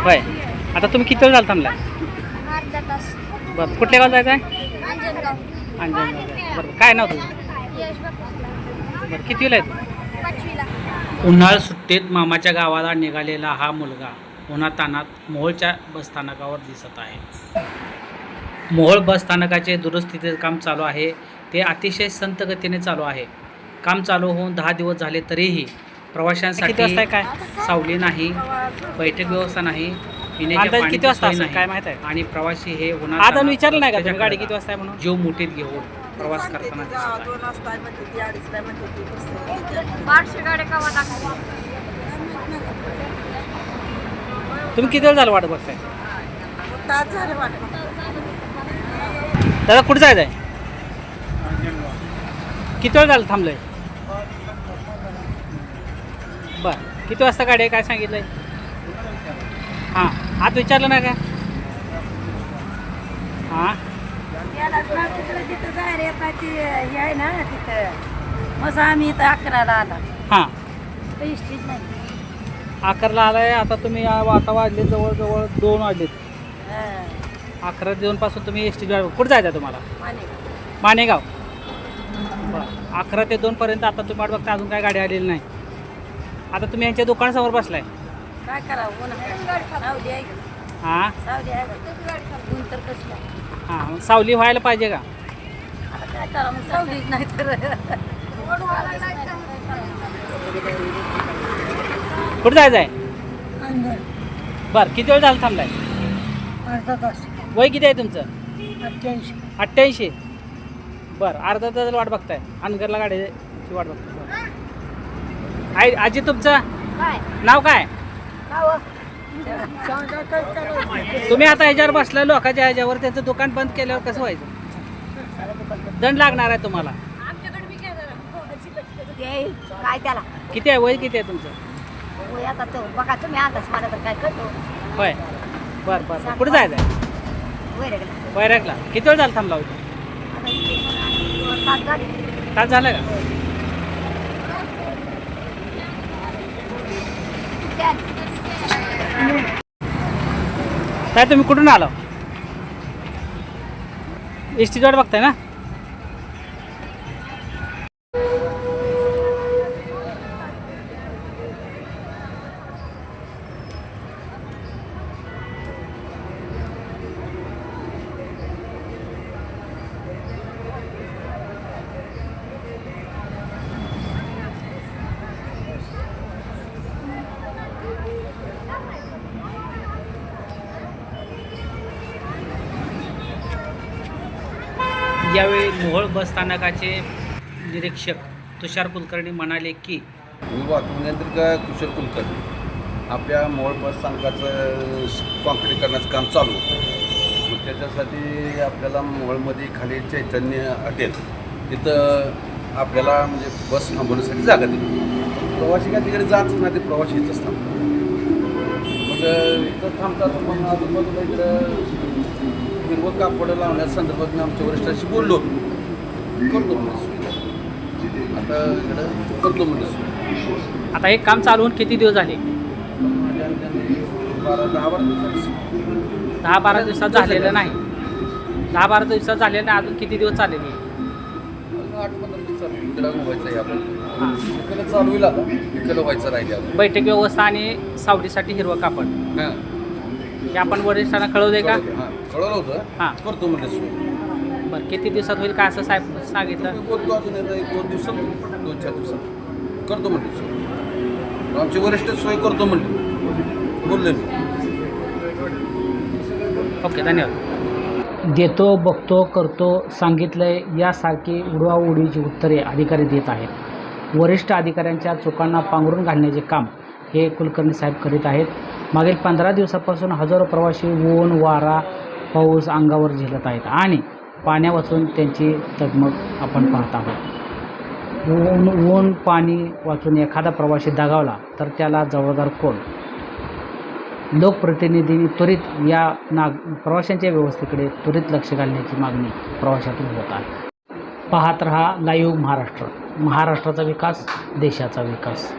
होय. आता तुम्ही किती वेळ झाला थांबला? अर्धा तास. बरं, कुठल्या गावाला जायचं आहे? अंजनगाव. अंजनगाव जायचं. बरं, काय नाव तुझं? यश बापूसला. बरं, किती वेळ आहे तू? 5वीला. उन्हाळ सुट्टीत मामाच्या गावाला निघालेला हा मुलगा उन्हातानात मोहोळच्या बसस्थानकावर दिसत आहे. मोहोळ बसस्थानकाचे दुरुस्तीचे काम चालू आहे. ते अतिशय संत गतीने चालू आहे. काम चालू होऊन 10 दिवस झाले तरीही प्रवाशांसाठी काय सावली नाही, बैठक व्यवस्था नाही, पिण्याच्या किती वाजता पाण्याची सोय असेल काय नाही माहित आहे? आणि प्रवासी हे आता विचारलं नाही का तुम्ही गाडी किती वाजता आहे म्हणून? जीव मुठीत घेऊन प्रवास करताना दिसत आहे. बारशे गाड्या कवा टाकल्या. तुम्ही किती वेळ झालं वाट बघताय? तास झाले वाटत. दादा कुठे जायचं आहे? किती वेळ झालं थांबलंय? बरं, किती वाजता गाडी आहे काय सांगितलंय? हां, आत विचारलं नाही का? हां, तिथं जाहीर येताची हे आहे ना तिथं मग आम्ही इथं 11ला आला हां. काही स्टेज नाही. 11ला आलाय. आता तुम्ही आता वाजले जवळजवळ 2 वाजलेत. 11 2 तुम्ही एस टी कुठं जायचं आहे तुम्हाला? मानेगाव. बरं, 11 ते 2 आता तुम्ही वाट बघता, अजून काय गाडी आलेली नाही. आता तुम्ही यांच्या दुकानासमोर बसलाय. काय करावं? सावली आहे हां सावली आहे ऊन तर कसलं. हां, सावली व्हायला पाहिजे का? आता काय करावं मग सावलीच नाही तर कुठं जायचं आहे? बरं, किती वेळ झालं थांबलाय? अर्धा तास. वय किती आहे तुमचं? 88. 88. बरं, अर्धा तास वाट बघताय. अनगरला गाडीची वाट बघताय. आई आजी तुमचं काय नाव काय? नाव तुम्ही आता ह्याच्यावर बसला लोकांच्या ह्याच्यावर, त्यांचं दुकान बंद केल्यावर कसं व्हायचं? दंड लागणार आहे तुम्हाला. काय त्याला किती आहे वय किती आहे तुमचं? होय आता तो बघा तुम्ही आताच मला तर काय करतो. होय. बरं बरं बरं, कुठं जायचं आहे? वैरगला वैरागला. किती वेळ झाला थांबला होता? तास झाले. तास झालं का? काय तुम्ही कुठून आलो? एस टी वाट बघताय ना? यावेळी मोहोळ बसस्थानकाचे निरीक्षक तुषार कुलकर्णी म्हणाले की वाहतूक नियंत्रक कुशल कुलकर्णी आपल्या मोहोळ बस स्थानकाचं कॉन्क्रीटीकरणाचं काम चालू होतं. मग त्याच्यासाठी आपल्याला मोहोळमध्ये खाली चैतन्य हॉटेल तिथं आपल्याला म्हणजे बस थांबवण्यासाठी जागा दिली. प्रवासी काय तिकडे जातच नाही, ते प्रवासी इथंच थांबतात. मग इथंच थांबतात. मग आजूबाजूला इकडं हिरवं कापड लावण्यासंदर्भात मी आमच्या वरिष्ठांशी बोललो होतो. करतो म्हणजे आता इकडं करतो म्हणजे. आता हे काम चालू होऊन किती दिवस झाले? 10-12 दिवसात झालेलं नाही. 10-12 दिवसात झालेलं नाही. अजून किती दिवस चाललेली? 8-15 दिवस चालू इकडं व्हायचं आहे. आपण हां, इकडं चालू होईल. आता इकडं व्हायचं राहिले आपण. बैठक व्यवस्था आणि सावलीसाठी हिरवं कापड हां, हे आपण वरिष्ठांना कळवलंय का? हां कळवलं होतं. हां, करतो म्हणजे सोय. बरं, किती दिवसात होईल काय असं साहेब सांगितलं? बोलतो अजून येतं 1-2 दिवसात 2-4 दिवसात करतो म्हणजे सोय. आमचे वरिष्ठ सोय करतो म्हणजे बोलले मी. ओके, धन्यवाद. देतो, बघतो, करतो, सांगितलंय यासारखी उडवाउडीची उत्तरे अधिकारी देत आहेत. वरिष्ठ अधिकाऱ्यांच्या चुकांना पांघरून घालण्याचे काम हे कुलकर्णी साहेब करीत आहेत. मागील 15 दिवसापासून हजारो प्रवासी ऊन, वारा, पाऊस अंगावर झेलत आहेत आणि पाण्या वाचून त्यांची तगमग आपण पाहत आहोत. ऊन पाणी वाचून एखादा प्रवासी दगावला तर त्याला जबाबदार कोण? लोकप्रतिनिधींनी त्वरित या प्रवाशांच्या व्यवस्थेकडे त्वरित लक्ष घालण्याची मागणी प्रवाशातून होत आहे. पाहत रहा लाईव्ह महाराष्ट्र. महाराष्ट्राचा विकास देशाचा विकास.